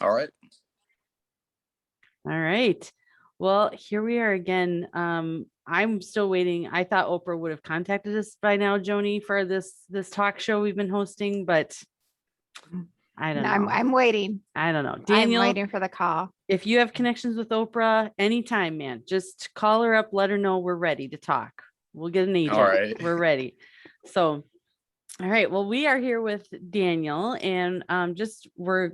All right. All right. Well, here we are again. I'm still waiting. I thought Oprah would have contacted us by now, Joni, for this talk show we've been hosting, but I don't No, know. I'm waiting. I don't know. I'm Daniel, waiting for the call. if you have connections with Oprah anytime, man, just call her up, let her know we're ready to talk. We'll get an agent. All right. We're ready. So, all right. Well, we are here with Daniel, and just we're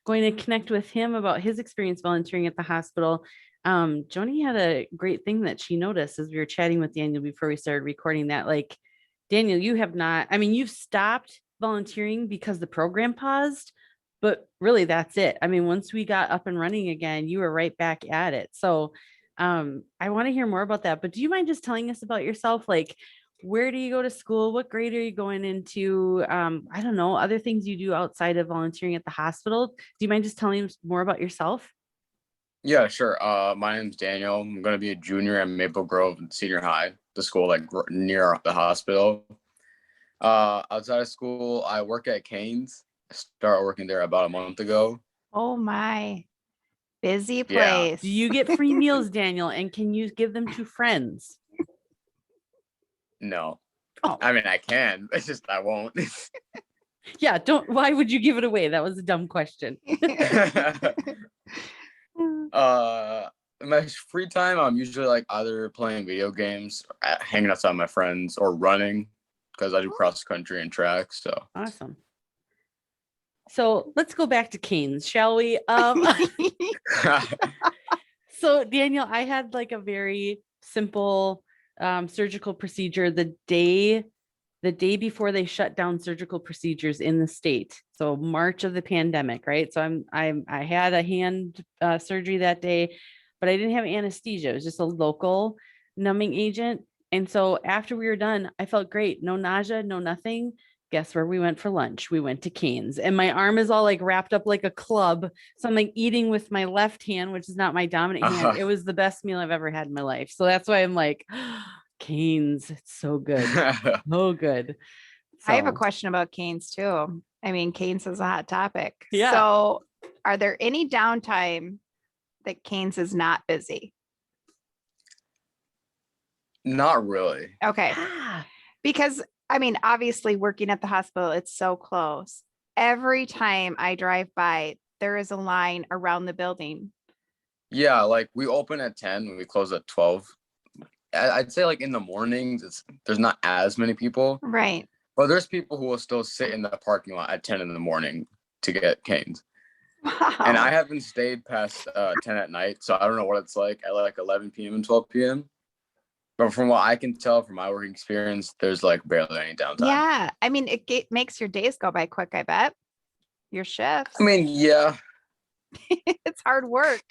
going to connect with him about his experience volunteering at the hospital. Joni had a great thing that she noticed as we were chatting with Daniel before we started recording that, like, Daniel, you have not, I mean, you've stopped volunteering because the program paused, but really that's it. I mean, once we got up and running again, you were right back at it. So I want to hear more about that. But do you mind just telling us about yourself? Like, where do you go to school? What grade are you going into? I don't know, other things you do outside of volunteering at the hospital. Do you mind just telling us more about yourself? Yeah, sure. My name's Daniel. I'm gonna be a junior at Maple Grove Senior High, the school like near the hospital. Outside of school, I work at Canes. I started working there about a month ago. Oh my, busy Yeah. place. Do you get free meals, Daniel? And can you give them to friends? No. Oh. I mean, I can. It's just I won't. Yeah, don't. Why would you give it away? That was a dumb question. In my free time, I'm usually like either playing video games, or hanging outside with my friends, or running because I do cross country and track. So Awesome. So let's go back to Canes, shall we? So Daniel, I had like a very simple surgical procedure the day before they shut down surgical procedures in the state. So March of the pandemic, right? So I had a hand surgery that day, but I didn't have anesthesia. It was just a local numbing agent. And so after we were done, I felt great. No nausea, no nothing. Guess where we went for lunch? We went to Canes, and my arm is all like wrapped up like a club. So I'm like eating with my left hand, which is not my dominant hand. It was the best meal I've ever had in my life. So that's why I'm like, Canes, it's so good. So good. I have a So, question about Canes too. I mean, Canes is a hot topic. Yeah. So, are there any downtime that Canes is not busy? not really. Okay. ah, Because I mean, obviously working at the hospital, it's so close. Every time I drive by, there is a line around the building. Yeah, like we open at 10, we close at 12. I'd say like in the mornings, there's not as many people, Right. but there's people who will still sit in the parking lot at 10 in the morning to get Canes. Wow. And I haven't stayed past 10 at night, so I don't know what it's like at like 11 p.m. and 12 p.m. But from what I can tell from my working experience, there's like barely any downtime. Yeah. I mean, it makes your days go by quick, I bet. Your shifts. I mean, yeah. It's hard work.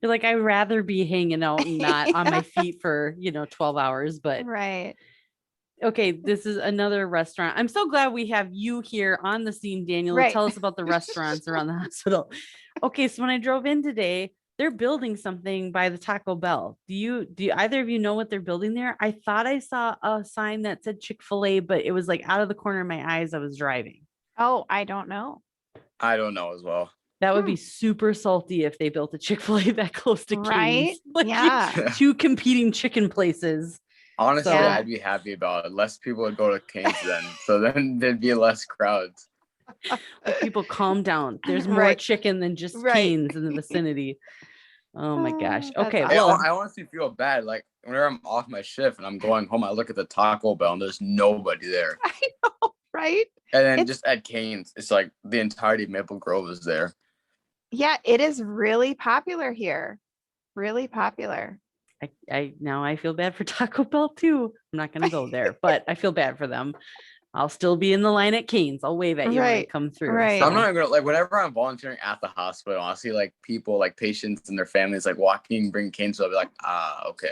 you're like, I'd rather be hanging out and not on my feet for, 12 hours. But Right. okay, this is another restaurant. I'm so glad we have you here on the scene, Daniel, to Right. tell us about the restaurants around the hospital. Okay, so when I drove in today, they're building something by the Taco Bell. Do either of you know what they're building there? I thought I saw a sign that said Chick-fil-A, but it was like out of the corner of my eyes. I was driving. Oh, I don't know. I don't know as well. That would be super salty if they built a Chick-fil-A that close to Right? Cane's. Like, Yeah. two competing chicken places. Honestly, So- I'd be happy about it. Less people would go to Canes then. So then there'd be less crowds. Like, people calm down. There's more Right. chicken than just Right. Cane's in the vicinity. Oh my gosh. That's Okay, awesome. well, I honestly feel bad. Like whenever I'm off my shift and I'm going home, I look at the Taco Bell and there's nobody there. I know, right? And then It's- just at Canes, it's like the entirety of Maple Grove is there. Yeah, it is really popular here. Really popular. I now I feel bad for Taco Bell too. I'm not gonna go there, but I feel bad for them. I'll still be in the line at Cane's. I'll wave at you when I Right, come through. right. so- I'm not gonna like whenever I'm volunteering at the hospital, I see like people, like patients and their families, like walking, bring Canes. So I'll be like, okay,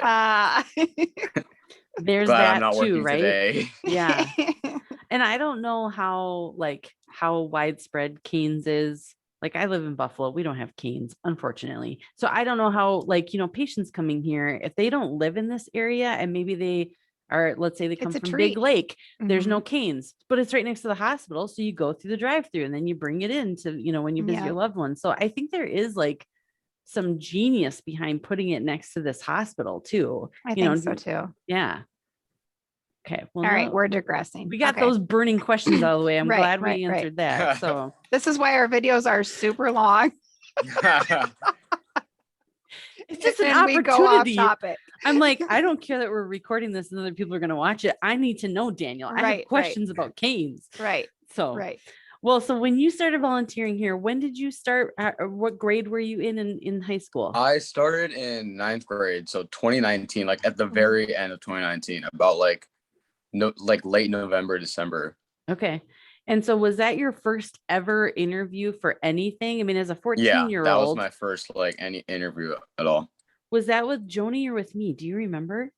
There's glad that I'm not too, working right? today. Yeah. And I don't know how widespread Cane's is. Like, I live in Buffalo. We don't have Cane's, unfortunately. So I don't know how, patients coming here, if they don't live in this area and maybe they or let's say they come It's a from treat. Big Lake, there's Mhm. no Canes, but it's right next to the hospital. So you go through the drive-through and then you bring it in to, when you visit Yeah. your loved ones. So I think there is like some genius behind putting it next to this hospital too. I You know, think so too. Yeah. Okay. Well, All right, now we're digressing. we got Okay. those burning questions out of the way. I'm Right, glad right, we right. answered that. So This is why our videos are super long. it's just an and we go off opportunity. topic. I'm like, I don't care that we're recording this and other people are going to watch it. I need to know, Daniel. I Right, have right. questions about Canes. Right, So, right. well, so when you started volunteering here, when did you start? Or what grade were you in high school? I started in 9th grade, so 2019, like at the Mhm. very end of 2019, about like late November, December. Okay. And so was that your first ever interview for anything? I mean, as a Yeah, 14-year-old, that was my first like any interview at all. was that with Joni or with me? Do you remember?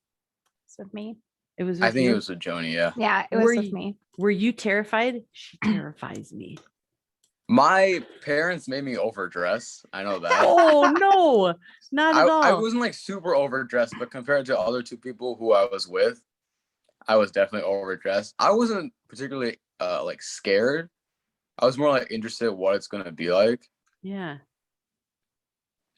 It's with me. It was I with think it you? was with Joni, yeah. Yeah, it Were was with you- me. Were you terrified? She terrifies me. My parents made me overdress. I know that. Oh no, not at all. I wasn't like super overdressed, but compared to other two people who I was with, I was definitely overdressed. I wasn't particularly like scared. I was more like interested in what it's gonna be like. Yeah.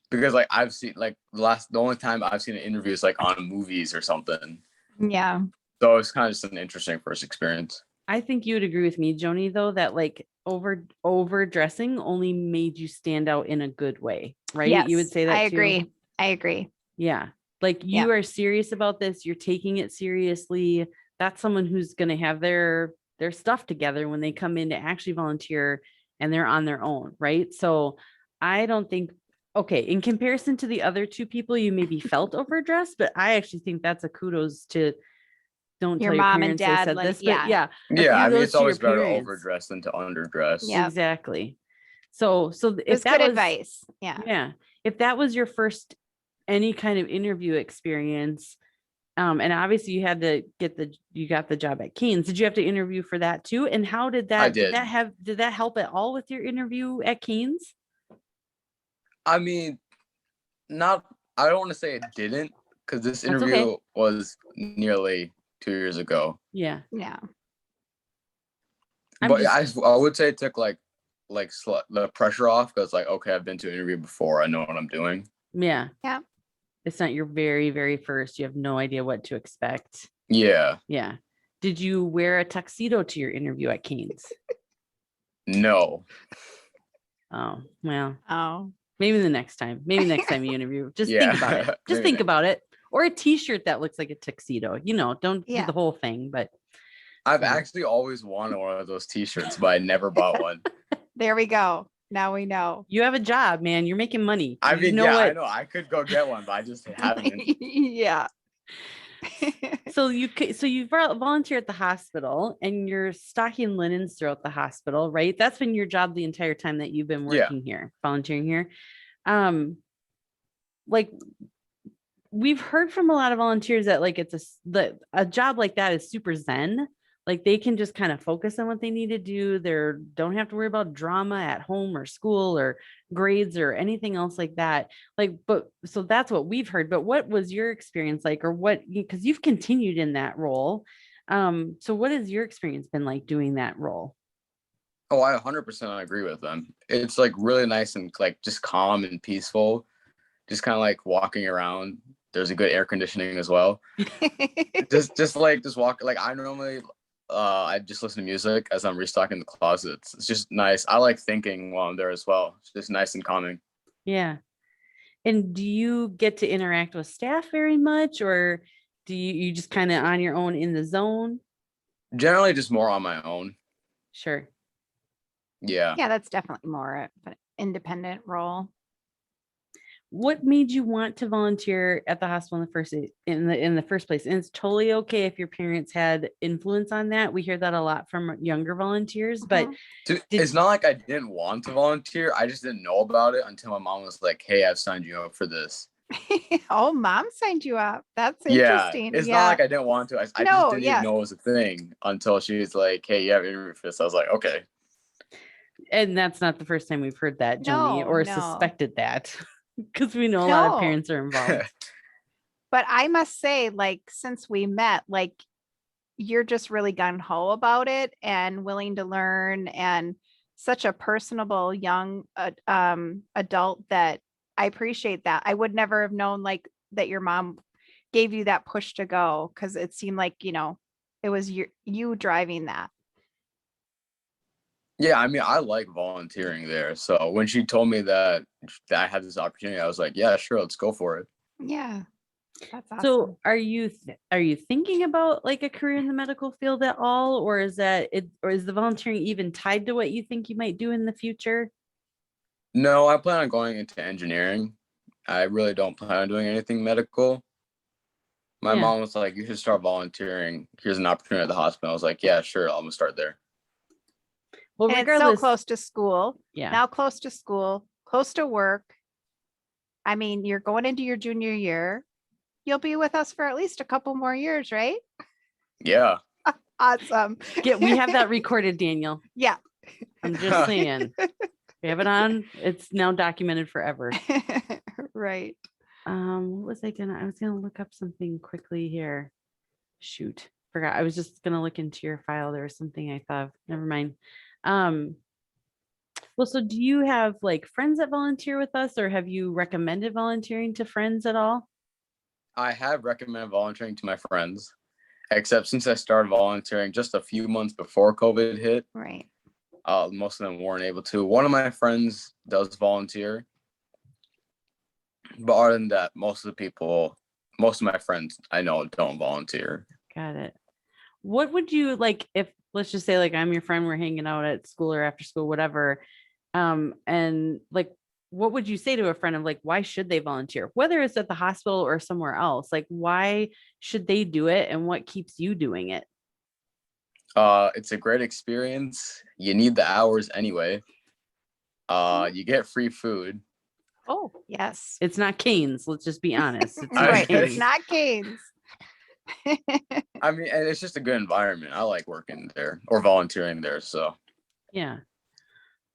Because like I've seen like the only time I've seen an interview is like on movies or something. Yeah. So it's kind of just an interesting first experience. I think you would agree with me, Joni, though, that like overdressing only made you stand out in a good way, right? Yes, You would say that I too? agree. I agree. Yeah. Like you are serious about this, you're taking it seriously. That's someone who's going to have their stuff together when they come in to actually volunteer and they're on their own, right? So I don't think, okay, in comparison to the other two people, you maybe felt overdressed, but I actually think that's a kudos to, don't Your tell your mom and parents I dad said let it- this, but yeah. Yeah, I mean kudos it's to your always better to parents. overdress than to underdress. Yeah. Exactly. So It if was that good was advice. Yeah. yeah, if that was your first any kind of interview experience, and obviously you had to you got the job at Canes. Did you have to interview for that too? And how did that did. did that help at all with your interview at Canes? I mean, I don't want to say it didn't, because this That's interview okay. was nearly 2 years ago. Yeah. Yeah. But I would say it took like the pressure off, because like, okay, I've been to an interview before. I know what I'm doing. Yeah. Yeah. It's not your very, very first. You have no idea what to expect. Yeah. Yeah. Did you wear a tuxedo to your interview at Canes? No. Oh, well, Oh. maybe the next time. Maybe next time you interview. Just Yeah. think about it. Just Maybe think next about it. Or a t-shirt that looks like a tuxedo. Don't do Yeah. the whole thing, but I've Yeah. actually always wanted one of those t-shirts, but I never bought one. There we go. Now we know. you have a job, man. You're making money. I You mean, know yeah, I what? know. I could go get one, but I just haven't. Yeah. So you volunteer at the hospital and you're stocking linens throughout the hospital, right? That's been your job the entire time that you've been Yeah. working here, volunteering here. Like we've heard from a lot of volunteers that like a job like that is super zen. Like they can just kind of focus on what they need to do. They don't have to worry about drama at home or school or grades or anything else like that. So that's what we've heard. But what was your experience like, or because you've continued in that role. So what has your experience been like doing that role? Oh, I 100% agree with them. It's like really nice and like just calm and peaceful. Just kind of like walking around. There's a good air conditioning as well. just walk. Like I normally, I just listen to music as I'm restocking the closets. It's just nice. I like thinking while I'm there as well. It's just nice and calming. Yeah. And do you get to interact with staff very much, or do you just kind of on your own in the zone? Generally, just more on my own. Sure. Yeah. Yeah, that's definitely more of an independent role. What made you want to volunteer at the hospital in the first place? And it's totally okay if your parents had influence on that. We hear that a lot from younger volunteers, but Mhm. It's not like I didn't want to volunteer. I just didn't know about it until my mom was like, "Hey, I've signed you up for this." Oh, mom signed you up. That's Yeah, interesting. it's Yeah. not like I didn't want to. I just No, didn't yeah. even know it was a thing until she was like, "Hey, you have an interview for this." I was like, "Okay." and that's not the first time we've heard that, Joni, No, or no. suspected that, because we know a lot of No. parents are involved. But I must say, like, since we met, like, you're just really gung ho about it and willing to learn and such a personable young adult that I appreciate that. I would never have known like that your mom gave you that push to go because it seemed like, it was you driving that. Yeah, I mean, I like volunteering there. So when she told me that I had this opportunity, I was like, yeah, sure, let's go for it. Yeah, that's So awesome. are you thinking about like a career in the medical field at all, or is that it, or is the volunteering even tied to what you think you might do in the future? No, I plan on going into engineering. I really don't plan on doing anything medical. My Yeah. mom was like, you should start volunteering. Here's an opportunity at the hospital. I was like, yeah, sure, I'm gonna start there. Well, And it's so regardless, close to school. yeah. Now close to school, close to work. I mean, you're going into your junior year. You'll be with us for at least a couple more years, right? Yeah. Awesome. We have that recorded, Daniel. Yeah. I'm just saying. We have it on. It's now documented forever. Right. What was I was gonna look up something quickly here. Shoot, forgot. I was just gonna look into your file. There was something I thought of. Never mind. Um, well, so do you have like friends that volunteer with us, or have you recommended volunteering to friends at all? I have recommended volunteering to my friends, except since I started volunteering just a few months before COVID hit, Right. most of them weren't able to. One of my friends does volunteer, but other than that, most of my friends I know don't volunteer. Got it. What would you like if, let's just say, like, I'm your friend, we're hanging out at school or after school, whatever. And like, what would you say to a friend of like, why should they volunteer? Whether it's at the hospital or somewhere else, like, why should they do it and what keeps you doing it? It's a great experience. You need the hours anyway. You get free food. Oh, yes. It's not Canes. Let's just be honest. It's not Right. It's Cane's. not Canes. I mean, and it's just a good environment. I like working there or volunteering there. So Yeah.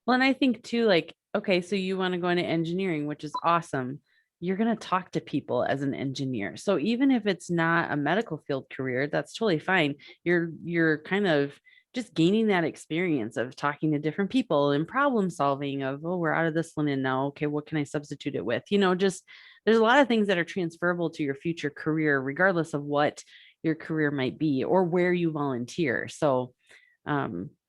Well, and I think too, like, okay, so you want to go into engineering, which is awesome. You're going to talk to people as an engineer. So even if it's not a medical field career, that's totally fine. You're kind of just gaining that experience of talking to different people and problem solving of, oh, we're out of this linen now. Okay, what can I substitute it with? Just there's a lot of things that are transferable to your future career, regardless of what your career might be or where you volunteer. So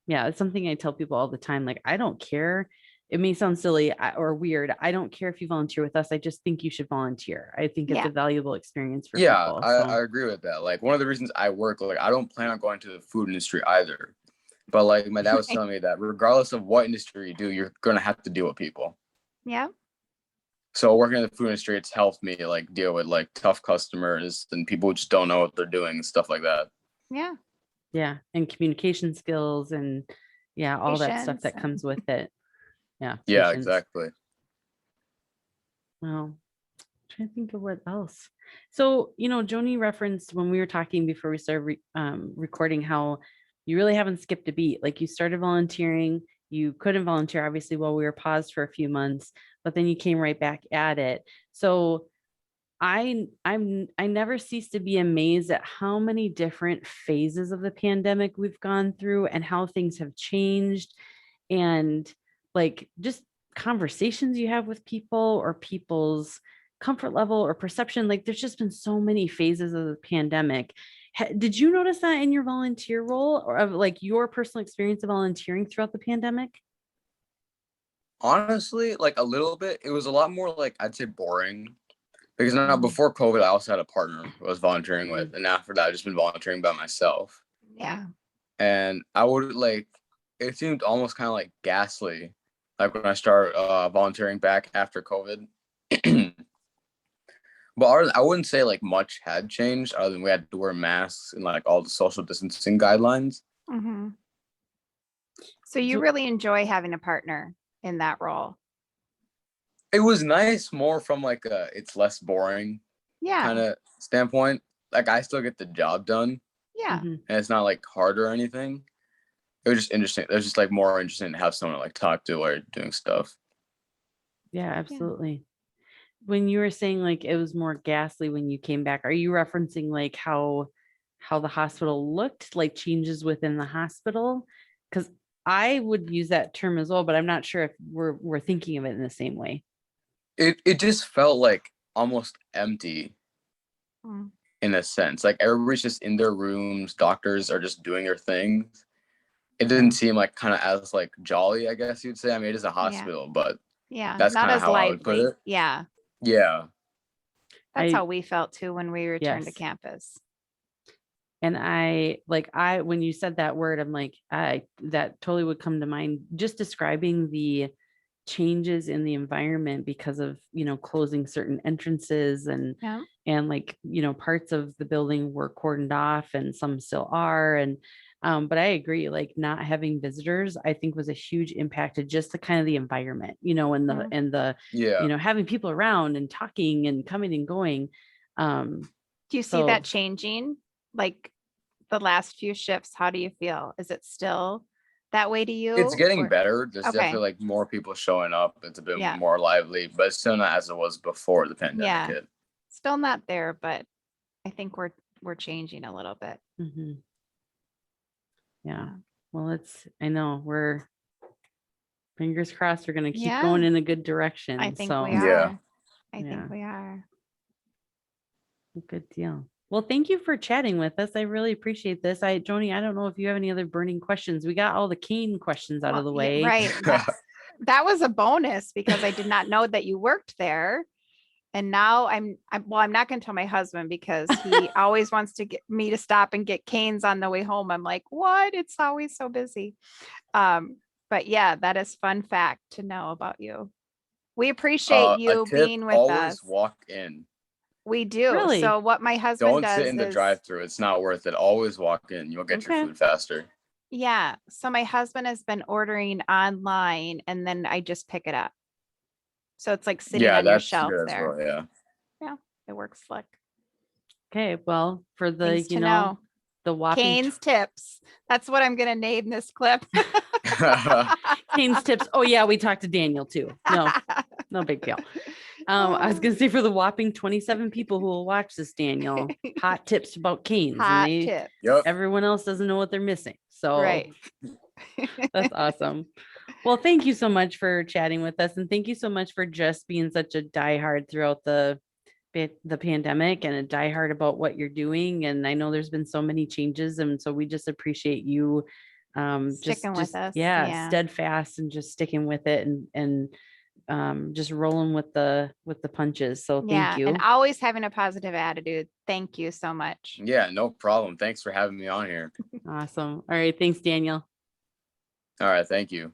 yeah, it's something I tell people all the time. Like, I don't care. It may sound silly or weird. I don't care if you volunteer with us. I just think you should volunteer. I think it's Yeah. a valuable experience for yeah, people. I So agree with that. Like one of the reasons I work, like I don't plan on going to the food industry either. But like my dad was Right. telling me that regardless of what industry you do, you're gonna have to deal with people. Yeah. So working in the food industry, it's helped me like deal with like tough customers and people who just don't know what they're doing and stuff like that. Yeah. yeah, and communication skills and yeah, all that stuff Patience that and- comes with it. Yeah. Yeah, patience. exactly. Well, trying to think of what else. So, Joni referenced when we were talking before we started recording how you really haven't skipped a beat. Like you started volunteering, you couldn't volunteer obviously while we were paused for a few months, but then you came right back at it. So I never cease to be amazed at how many different phases of the pandemic we've gone through and how things have changed and like just conversations you have with people or people's comfort level or perception. Like there's just been so many phases of the pandemic. Did you notice that in your volunteer role or of like your personal experience of volunteering throughout the pandemic? Honestly, like a little bit. It was a lot more like I'd say boring. Because now Mhm. before COVID, I also had a partner I was volunteering with. And after that, I've just been volunteering by myself. Yeah. And I would like it seemed almost kind of like ghastly, like when I started volunteering back after COVID. But I wouldn't say like much had changed other than we had to wear masks and like all the social distancing guidelines. Hmm. So you So- really enjoy having a partner in that role. It was nice more from like a it's less boring Yeah. kind of standpoint. Like I still get the job done Yeah. Mhm. and it's not like hard or anything. It was just interesting. It was just like more interesting to have someone to like talk to while you're doing stuff. Yeah, absolutely. when you were saying like it was more ghastly when you came back, are you referencing like how the hospital looked, like changes within the hospital? Because I would use that term as well, but I'm not sure if we're thinking of it in the same way. It just felt like almost empty Mm, in a sense. Like everybody's just in their rooms, doctors are just doing their things. It didn't seem like kind of as like jolly, I guess you'd say. I mean, it is a hospital, but yeah, that's not kind of as how I would put lively. it. Yeah, Yeah. that's I how we felt too when we returned to Yes. campus. And when you said that word, I'm like, that totally would come to mind, just describing the changes in the environment because of, closing certain entrances Yeah. and like, parts of the building were cordoned off and some still are. And, but I agree, like not having visitors, I think was a huge impact to just the kind of the environment, Mhm. and the, Yeah. having people around and talking and coming and going. Do you see So that changing? Like the last few shifts, how do you feel? Is it still that way to you? It's getting or- better. There's Okay. definitely like more people showing up. It's a bit Yeah. more lively, but it's still not as it was before the pandemic Yeah. hit. Still not there, but I think we're changing a little bit. mhm. Yeah. Yeah. Well, I know we're fingers crossed we're going to keep Yeah. going in a good direction. I think so we Yeah. are. I Yeah. think we are. good deal. Well, thank you for chatting with us. I really appreciate this. Joni, I don't know if you have any other burning questions. We got all the Kane questions out of the Well, yeah, way. right. That was a bonus because I did not know that you worked there. And now I'm not going to tell my husband because he always wants to get me to stop and get canes on the way home. I'm like, what? It's always so busy. But yeah, that is fun fact to know about you. We appreciate A you tip, being with always us. walk in. We do. Really? So what my husband Don't does sit in the is, drive-through. It's not worth it. Always walk in. You'll get your Okay. food faster. yeah. So my husband has been ordering online and then I just pick it up. So it's like sitting Yeah, on your that's shelf good as there. well. Yeah. It works slick. Okay. Well, for the, Things to know. the whopping Kane's tips. That's what I'm going to name this clip. Kane's tips. Oh yeah. We talked to Daniel too. No big deal. I was going to say for the whopping 27 people who will watch this, Daniel, hot tips about canes. Hot and tip. Yep. everyone else doesn't know what they're missing. So Right. that's awesome. Well, thank you so much for chatting with us. And thank you so much for just being such a diehard throughout the pandemic and a diehard about what you're doing. And I know there's been so many changes. And so we just appreciate you Sticking with us. Yeah, steadfast and just sticking with it and just rolling with the punches. So thank you. And always having a positive attitude. Thank you so much. Yeah, no problem. Thanks for having me on here. Awesome. All right. Thanks, Daniel. All right. Thank you.